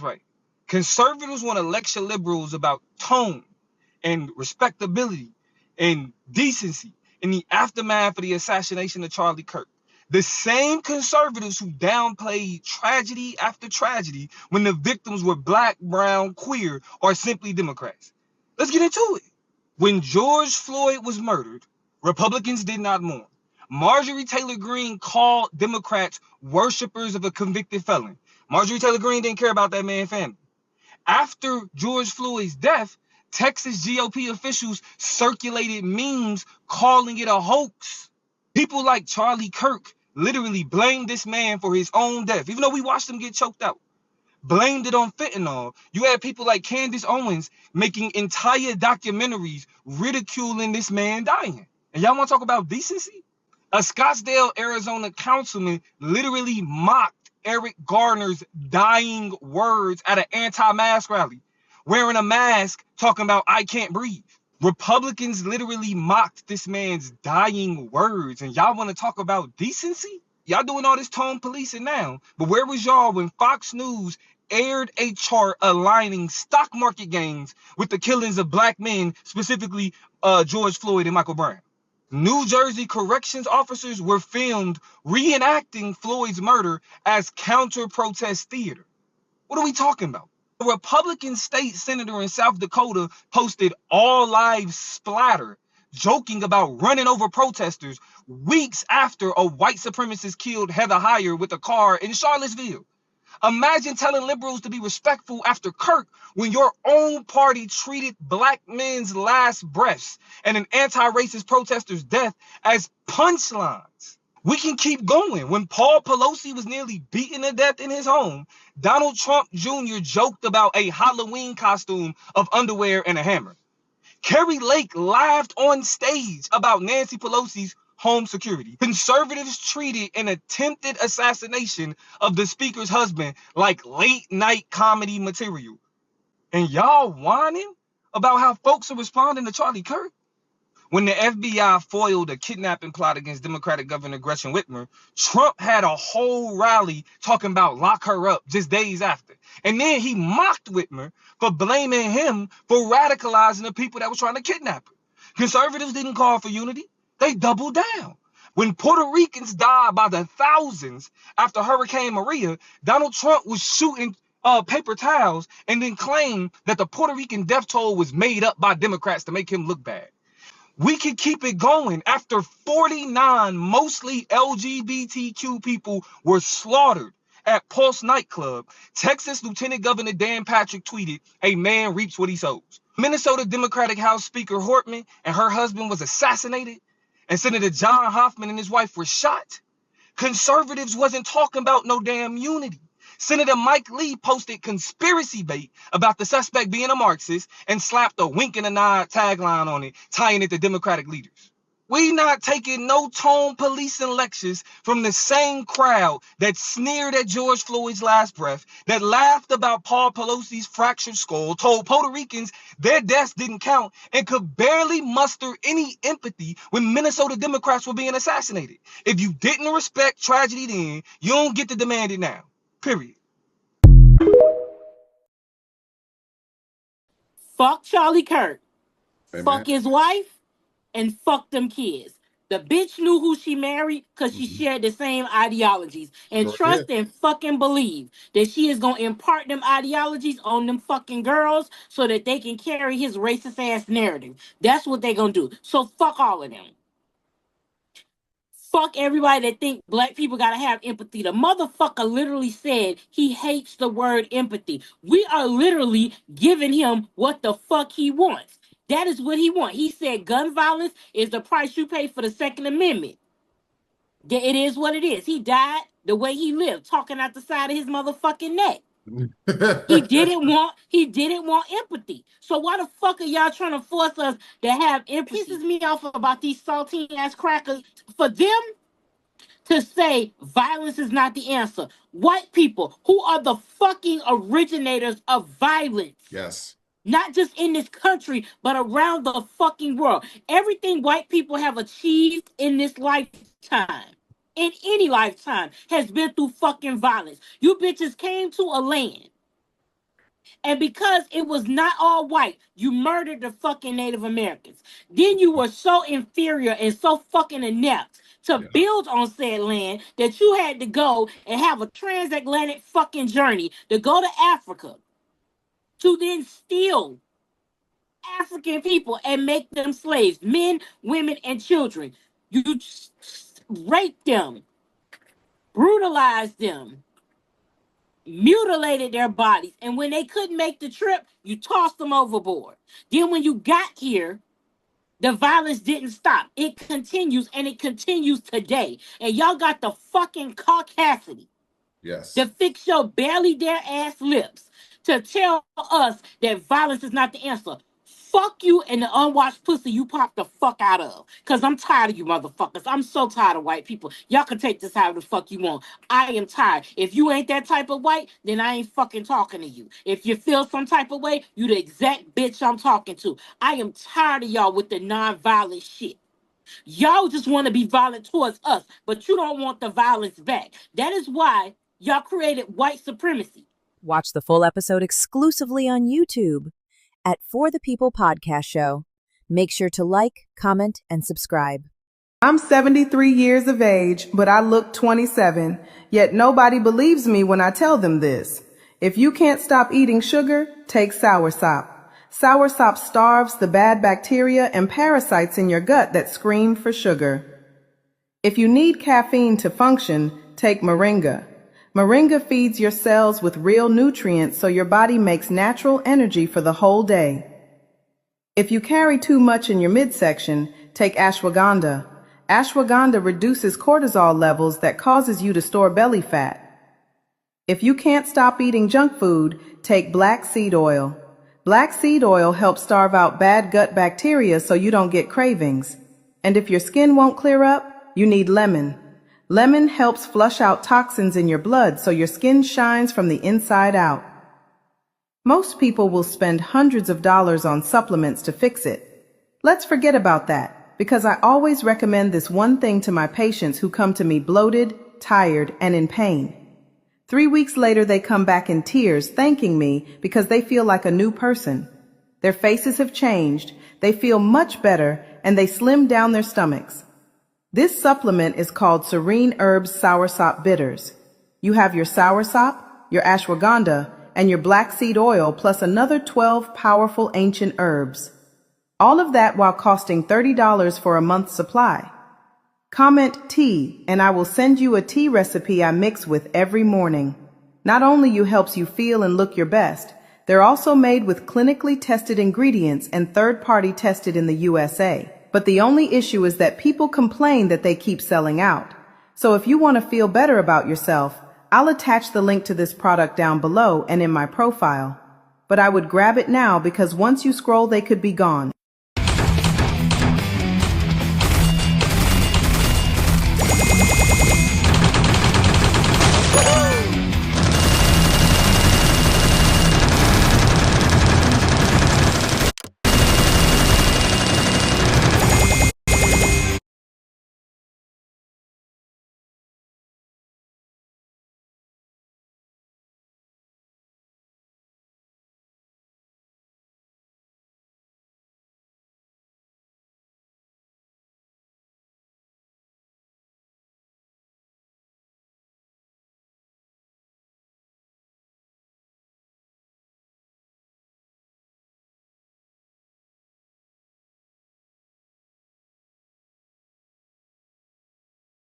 right. Conservatives want to lecture liberals about tone and respectability and decency in the aftermath of the assassination of Charlie Kirk. The same conservatives who downplayed tragedy after tragedy when the victims were black, brown, queer, or simply Democrats. Let's get into it. When George Floyd was murdered, Republicans did not mourn. Marjorie Taylor Greene called Democrats worshipers of a convicted felon. Marjorie Taylor Greene didn't care about that man's family. After George Floyd's death, Texas GOP officials circulated memes calling it a hoax. People like Charlie Kirk literally blamed this man for his own death, even though we watched him get choked out. Blamed it on fentanyl. You had people like Candace Owens making entire documentaries ridiculing this man dying. And y'all want to talk about decency? A Scottsdale, Arizona councilman literally mocked Eric Garner's dying words at an anti-mask rally, wearing a mask, talking about "I can't breathe." Republicans literally mocked this man's dying words, and y'all want to talk about decency? Y'all doing all this tone policing now, but where was y'all when Fox News aired a chart aligning stock market gains with the killings of black men, specifically George Floyd and Michael Brown? New Jersey corrections officers were filmed reenacting Floyd's murder as counter-protest theater. What are we talking about? A Republican state senator in South Dakota posted "All Lives Splatter," joking about running over protesters weeks after a white supremacist killed Heather Heyer with a car in Charlottesville. Imagine telling liberals to be respectful after Kirk when your own party treated black men's last breaths and an anti-racist protester's death as punchlines. We can keep going. When Paul Pelosi was nearly beaten to death in his home, Donald Trump Jr. joked about a Halloween costume of underwear and a hammer. Kerry Lake laughed on stage about Nancy Pelosi's home security. Conservatives treated an attempted assassination of the speaker's husband like late night comedy material. And y'all whining about how folks are responding to Charlie Kirk? When the FBI foiled a kidnapping plot against Democratic Governor Gretchen Whitmer, Trump had a whole rally talking about lock her up just days after. And then he mocked Whitmer for blaming him for radicalizing the people that were trying to kidnap her. Conservatives didn't call for unity. They doubled down. When Puerto Ricans died by the thousands after Hurricane Maria, Donald Trump was shooting paper towels and then claimed that the Puerto Rican death toll was made up by Democrats to make him look bad. We can keep it going. After 49 mostly LGBTQ people were slaughtered at Pulse nightclub, Texas Lieutenant Governor Dan Patrick tweeted, "A man reaps what he sows." Minnesota Democratic House Speaker Hortman and her husband was assassinated, and Senator John Hoffman and his wife were shot. Conservatives wasn't talking about no damn unity. Senator Mike Lee posted conspiracy bait about the suspect being a Marxist and slapped a wink and a nod tagline on it, tying it to Democratic leaders. We not taking no tone policing lectures from the same crowd that sneered at George Floyd's last breath, that laughed about Paul Pelosi's fractured skull, told Puerto Ricans their deaths didn't count, and could barely muster any empathy when Minnesota Democrats were being assassinated. If you didn't respect tragedy then, you don't get to demand it now. Period. Fuck Charlie Kirk. Amen. Fuck his wife and fuck them kids. The bitch knew who she married because she shared the same ideologies. And Sure trust did. and fucking believe that she is going to impart them ideologies on them fucking girls so that they can carry his racist ass narrative. That's what they going to do. So fuck all of them. Fuck everybody that think black people gotta have empathy. The motherfucker literally said he hates the word empathy. We are literally giving him what the fuck he wants. That is what he wants. He said gun violence is the price you pay for the Second Amendment. It is what it is. He died the way he lived, talking out the side of his motherfucking neck. He didn't want empathy. So why the fuck are y'all trying to force us to have empathy? Pisses me off about these saltine ass crackers. For them to say violence is not the answer. White people who are the fucking originators of violence. Yes. Not just in this country, but around the fucking world. Everything white people have achieved in this lifetime, in any lifetime, has been through fucking violence. You bitches came to a land And because it was not all white, you murdered the fucking Native Americans. Then you were so inferior and so fucking inept to build on said land that you had to go and have a transatlantic fucking journey to go to Africa to then steal African people and make them slaves, men, women, and children. You raped them, brutalized them, mutilated their bodies, and when they couldn't make the trip, you tossed them overboard. Then when you got here, the violence didn't stop. It continues, and it continues today. And y'all got the fucking caucasity to fix your barely there ass lips to tell us that violence is not the answer. Fuck you and the unwashed pussy you pop the fuck out of. Cause I'm tired of you motherfuckers. I'm so tired of white people. Y'all can take this however the fuck you want. I am tired. If you ain't that type of white, then I ain't fucking talking to you. If you feel some type of way, you the exact bitch I'm talking to. I am tired of y'all with the non-violent shit. Y'all just want to be violent towards us, but you don't want the violence back. That is why y'all created white supremacy. Watch the full episode exclusively on YouTube at For the People Podcast Show. Make sure to like, comment, and subscribe. I'm 73 years of age, but I look 27, yet nobody believes me when I tell them this. If you can't stop eating sugar, take soursop. Soursop starves the bad bacteria and parasites in your gut that scream for sugar. If you need caffeine to function, take moringa. Moringa feeds your cells with real nutrients so your body makes natural energy for the whole day. If you carry too much in your midsection, take ashwagandha. Ashwagandha reduces cortisol levels that causes you to store belly fat. If you can't stop eating junk food, take black seed oil. Black seed oil helps starve out bad gut bacteria so you don't get cravings. And if your skin won't clear up, you need lemon. Lemon helps flush out toxins in your blood so your skin shines from the inside out. Most people will spend hundreds of dollars on supplements to fix it. Let's forget about that, because I always recommend this one thing to my patients who come to me bloated, tired, and in pain. 3 weeks later, they come back in tears thanking me because they feel like a new person. Their faces have changed, they feel much better, and they slim down their stomachs. This supplement is called Serene Herbs Soursop Bitters. You have your soursop, your ashwagandha, and your black seed oil plus another 12 powerful ancient herbs. All of that while costing $30 for a month's supply. Comment tea and I will send you a tea recipe I mix with every morning. Not only helps you feel and look your best, they're also made with clinically tested ingredients and third-party tested in the USA. But the only issue is that people complain that they keep selling out. So if you want to feel better about yourself, I'll attach the link to this product down below and in my profile. But I would grab it now because once you scroll, they could be gone.